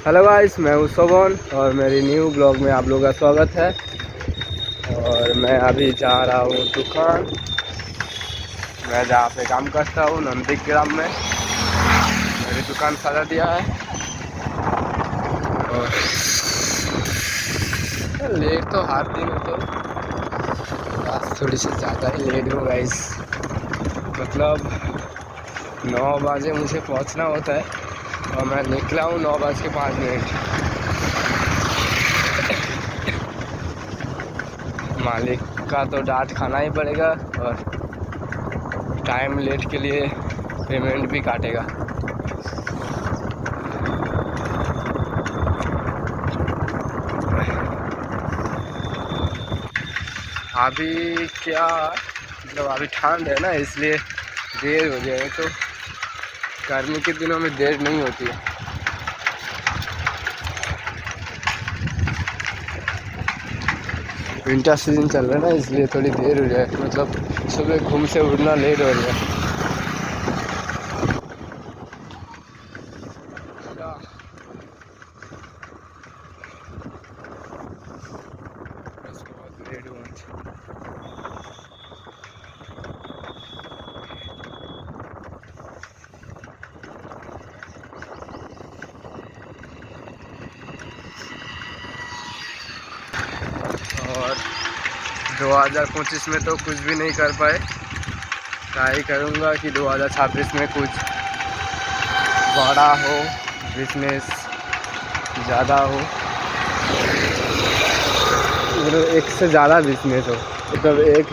Hello guys, मैं हूँ शोभन और मेरी न्यू ब्लॉग में आप लोगों का स्वागत है। और मैं अभी जा रहा हूँ दुकान। मैं जहाँ पे काम करता हूँ नंदिक ग्राम में, मेरी दुकान सजा दिया है। और लेट तो हर दिन है, तो आज थोड़ी सी ज़्यादा ही लेट हो गाइस। मतलब 9 बजे मुझे पहुँचना होता है और मैं निकला हूँ 9:05। मालिक का तो डांट खाना ही पड़ेगा और टाइम लेट के लिए पेमेंट भी काटेगा। अभी क्या मतलब अभी ठंड है ना, इसलिए देर हो गया है। तो गर्मी के दिनों में देर नहीं होती है। विंटर सीजन चल रहा है ना, इसलिए थोड़ी देर हो जाए। मतलब सुबह घूम से उठना लेट हो रहा है। लेट हुआ और 2025 में तो कुछ भी नहीं कर पाए। ट्राई करूँगा कि 2026 में कुछ बड़ा हो, बिजनेस ज़्यादा हो, मतलब एक से ज़्यादा बिजनेस हो। मतलब एक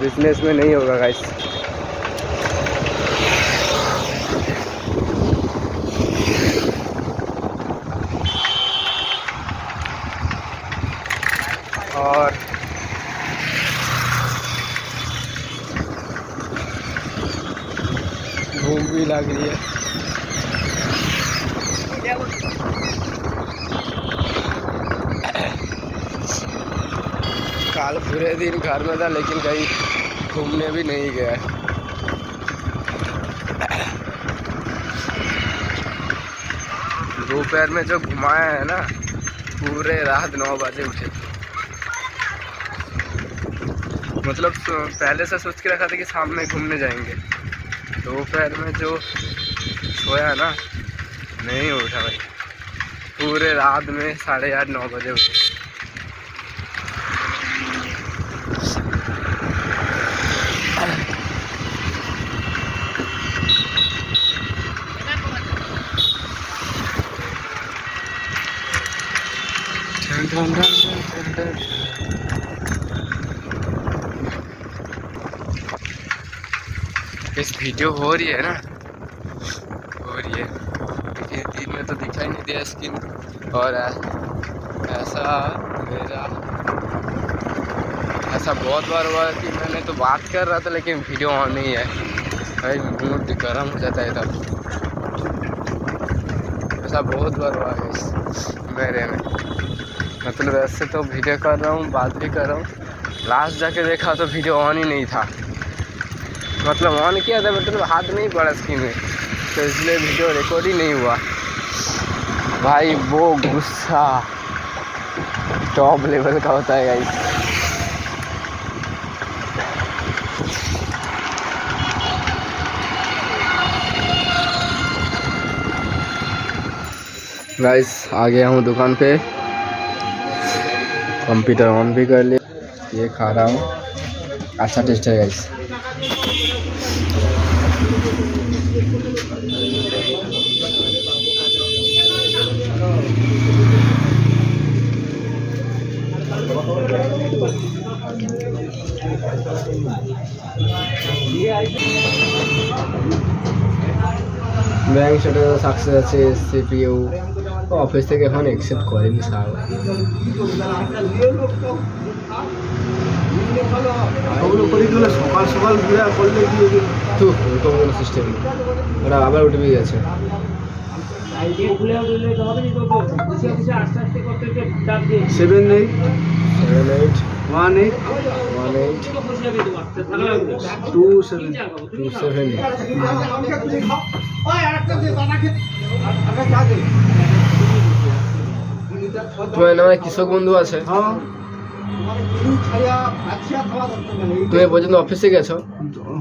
बिजनेस में नहीं होगा गाइस। और भूख भी लग रही है। कल पूरे दिन घर में था, लेकिन कहीं घूमने भी नहीं गया। दोपहर में जो घुमाया है ना, पूरे रात 9 बजे उठे। मतलब पहले से सोच के रखा था कि शाम में घूमने जाएंगे। दोपहर में जो सोया ना, नहीं उठा भाई। पूरे रात में 8:30-9 बजे उठे। इस वीडियो हो रही है ना, हो रही है। देखिए दिन में तो दिखाई नहीं दिया स्किन। और ऐसा मेरा ऐसा बहुत बार हुआ कि मैंने तो बात कर रहा था लेकिन वीडियो ऑन नहीं है भाई। मूड गर्म हो जाता है तब। ऐसा बहुत बार हुआ है इस मेरे में। मतलब ऐसे तो वीडियो कर रहा हूँ, बात भी कर रहा हूँ, लास्ट जाके देखा तो वीडियो ऑन ही नहीं था। मतलब ऑन किया था, मतलब हाथ नहीं पड़ा स्क्रीन में, तो इसलिए वीडियो रिकॉर्ड ही नहीं हुआ भाई। वो गुस्सा टॉप लेवल का होता है गाइस। गाइस आ गया हूँ दुकान पे, कंप्यूटर ऑन भी कर लिया, ये खा रहा हूँ। अच्छा टेस्ट है गाइस। ব্যাংক সেটা সাকসেস আছে, সিপিইউ অফিস থেকে এখন অ্যাকসেপ্ট করেনি স্যার। সকাল সকাল করলে তো ওরকম কোনো সিস্টেম নেই, ওরা আবার উঠে গেছে। 7818182727। তোমার নামে কৃষক বন্ধু আছে? তুমি পর্যন্ত অফিসে গেছো?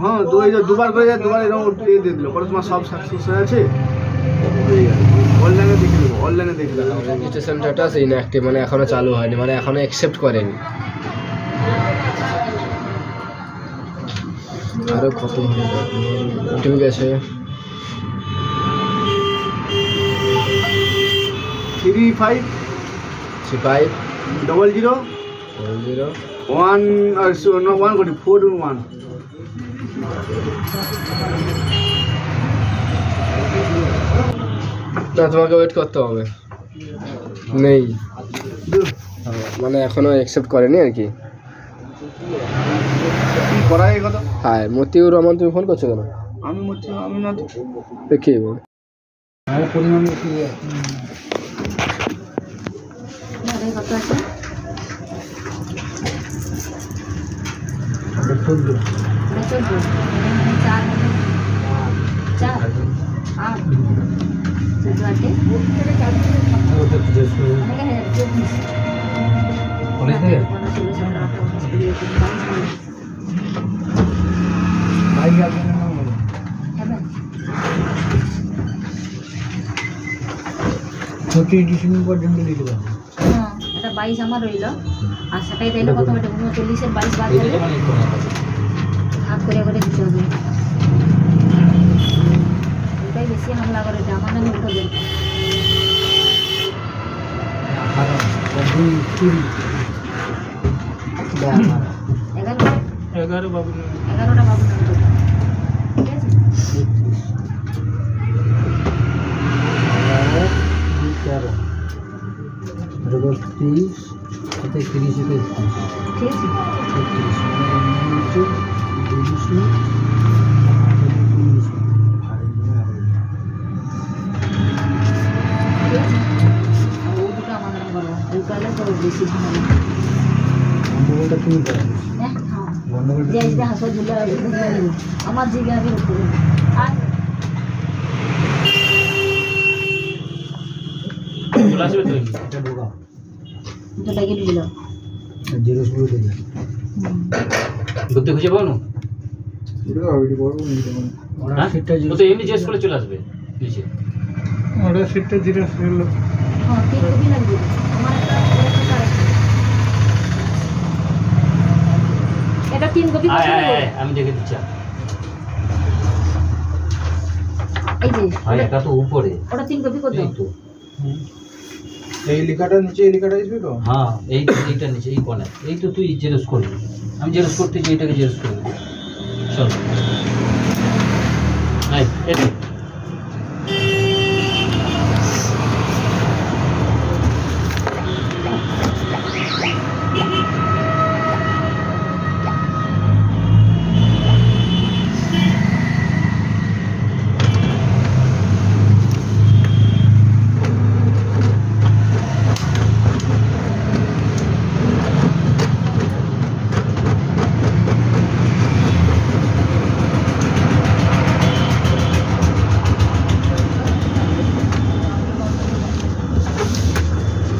হ্যাঁ, দুবার করে যায়, দুবার এরকম দিয়ে দিল, পরে তোমার সব সাকসেস হয়ে আছে। অনলাইনে দেখে দেবো, অনলাইনে দেখে দেবো। রেজিস্ট্রেশন স্ট্যাটাস ইনঅ্যাক্টিভ, মানে এখনো চালু হয়নি, মানে এখনো অ্যাকসেপ্ট করেনি। আরো কত ঠিক আছে। 35 35 00 00 1 1 কোটি 4 1। না, তোমাকে ওয়েট করতে হবে। নেই, মানে এখনো অ্যাকসেপ্ট করেনি আর কি। করাই কথা। হ্যাঁ, মতিউর রহমান, তুমি ফোন করছো কেন? আমি না দেখি পরিমাণ কত আছে? এটা 22 আমার রইল, আর সেটাই তাইলে কত হবে? 39-এর 22 বাদ করে ভাগ করে করে দিতে হবে। ওটাই বেশি হামলা করে দেয়, আমার নামে উঠে দেয়। 11টা বাবু নামে, ঠিক আছে? ঠিক আছে। আমার জিজ্ঞাসা বুদ্ধি খুঁজে পাও না? তো এমনি জিজ্ঞেস করে চলে আসবে নিচে। অর্ডার শিটটা জিরোস হলো। হ্যাঁ, 3 কপি লাগবে। আমার এটা 3 কপি কত? আমি দেখে দিচ্ছি। এই যে এটা তো উপরে, ওটা 3 কপি কত? এই তো এই লেখাটা নিচে, এই লেখাটা আসবে তো। হ্যাঁ, এইটা নিচে এই কোণে। এই তো তুই জেরক্স করবি, আমি জেরক্স করতেছি, এইটাকে জেরক্স করবি। চল এই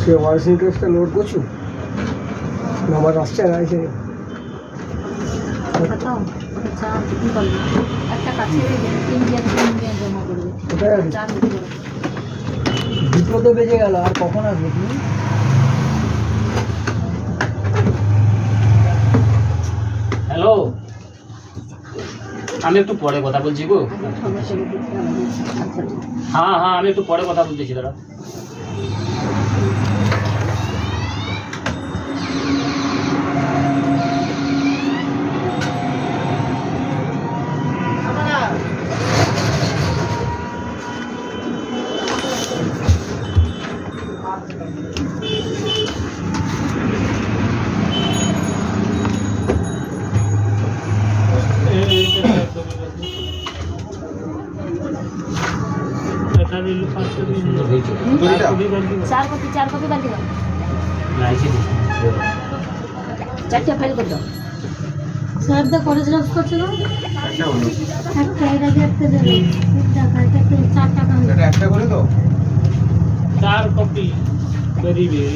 সে ওয়ার্স ইন্টারেস্টটা লোড করছো নাম্বার আসছে না এসে ওটা চা কি করবে? একটা কাছে 3 দিয়ে জমা করবে। চা দিতে হবে। দুটো তো বেজে গেল, আর কখন আসবে তুমি? হ্যালো, আমি একটু পরে কথা বলছি গো। হ্যাঁ হ্যাঁ, আমি একটু পরে কথা বলতেছি দাদা। चार कॉपी बांध दो। चारटे फाइल कर दो। স্যার দা কলেজ রক্স করছে না? একটা এর আগে একটা দেবে। 1 টাকা, এটা 4 টাকা। এটা একটা করে দাও। 4 কপি।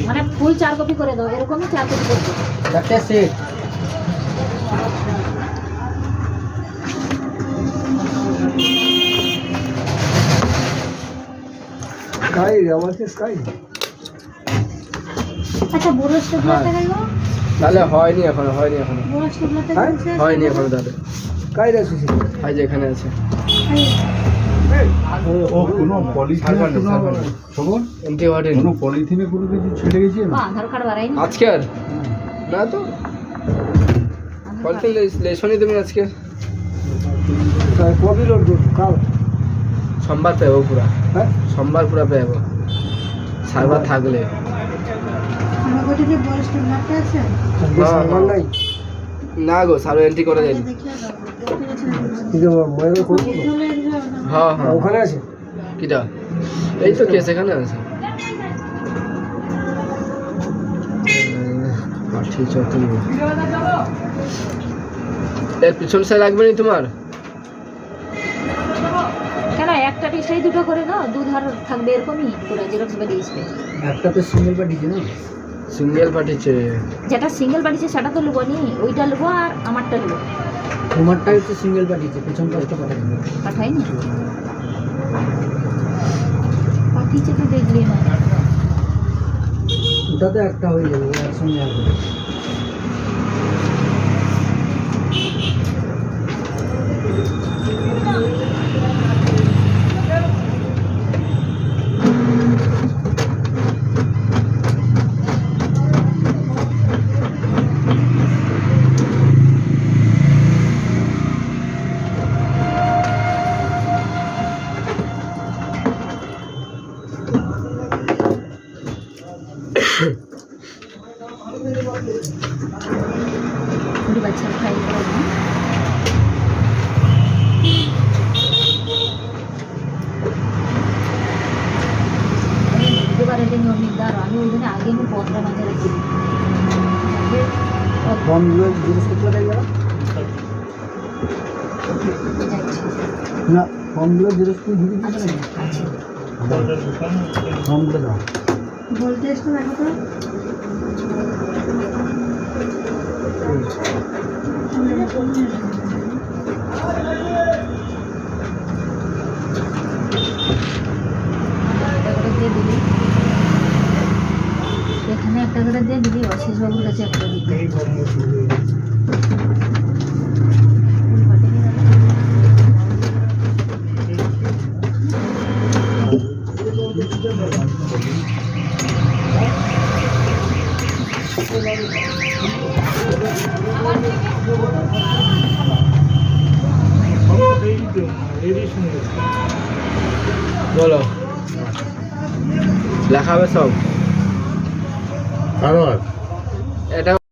মানে ফুল 4 কপি করে দাও, এরকমই 4 কপি করে দাও। 4টে সেট। স্কাই আমার কি স্কাই আচ্ছা বড় স্টেপলারটা গেল, তাহলে হয়নি এখনো বড় স্টেপলারটা হ্যাঁ? গেছে হয়নি এখনো তাহলে। স্কাই আছে এই যে এখানে আছে ও কোনো পলিথিনে সারফান্ডে, কোনো সারফান্ডে। খবর এমটি ওয়ার্ডেন কোনো পলিথিনে কোনো কিছু ছেড়ে গেছে ও আধার কার্ড বাড়াইনি আজকে আর না তো কলকে লেশনি তুমি আজকে কবি লোড করবো কাল সোমবার পেবো পুরা, হ্যাঁ সোমবার পুরা পেবো সার্ভার থাকলে। আমার কোটি যে বড় স্টেপলারটা আছে আজকে হ্যাঁ, সার্ভার হ্যাঁ। নাই না গো সার্ভার এন্ট্রি করে দেয়নি। দেখিয়ে দাও কিন্তু মোবাইল করবো তো? হ্যাঁ হ্যাঁ ওখানে আছে কিটা এই তো কেস এখানে আছে। ঠিক আছে তুমি এর পিছন সাইড লাগবে না তোমার? কেন একটা টিসাই দুটো করে দাও, দুধার থাকবে এরকমই পুরো জেরক্স বাড়ি আসবে। একটা তো সিঙ্গেল পাঠিয়েছে না? সিঙ্গেল পাঠিয়েছে। যেটা সিঙ্গেল বাড়িছে সেটা তো নেবো নি, ওইটা নেবো আর আমারটা নেবো। তোমারটা হচ্ছে সিঙ্গেল পাঠিয়েছে, পেছন পাশটা পাঠাতে হবে। পাঠাইনি পাঠিয়েছে তো দেখলি না। ওটা তো একটা হয়ে যাবে, ও একসঙ্গে আসবে। पूरी बच्चा खाई करेगा दोबारा दिन उम्मीदवार আমি ওই দিন আগে আমি 15 মাঝে রাখি ফর্মগুলো জিজ্ঞেস করতে পারে যারা না, ফর্মগুলো জিজ্ঞেস করে দিবি কি করে? ফর্মগুলো দাও। বলতে এসো দেখো তো এখানে একটা করে দিয়ে দিবি, অশেষ বাবুর কাছে একটা দিবি। বলো লেখা হবে সব কারণ এটা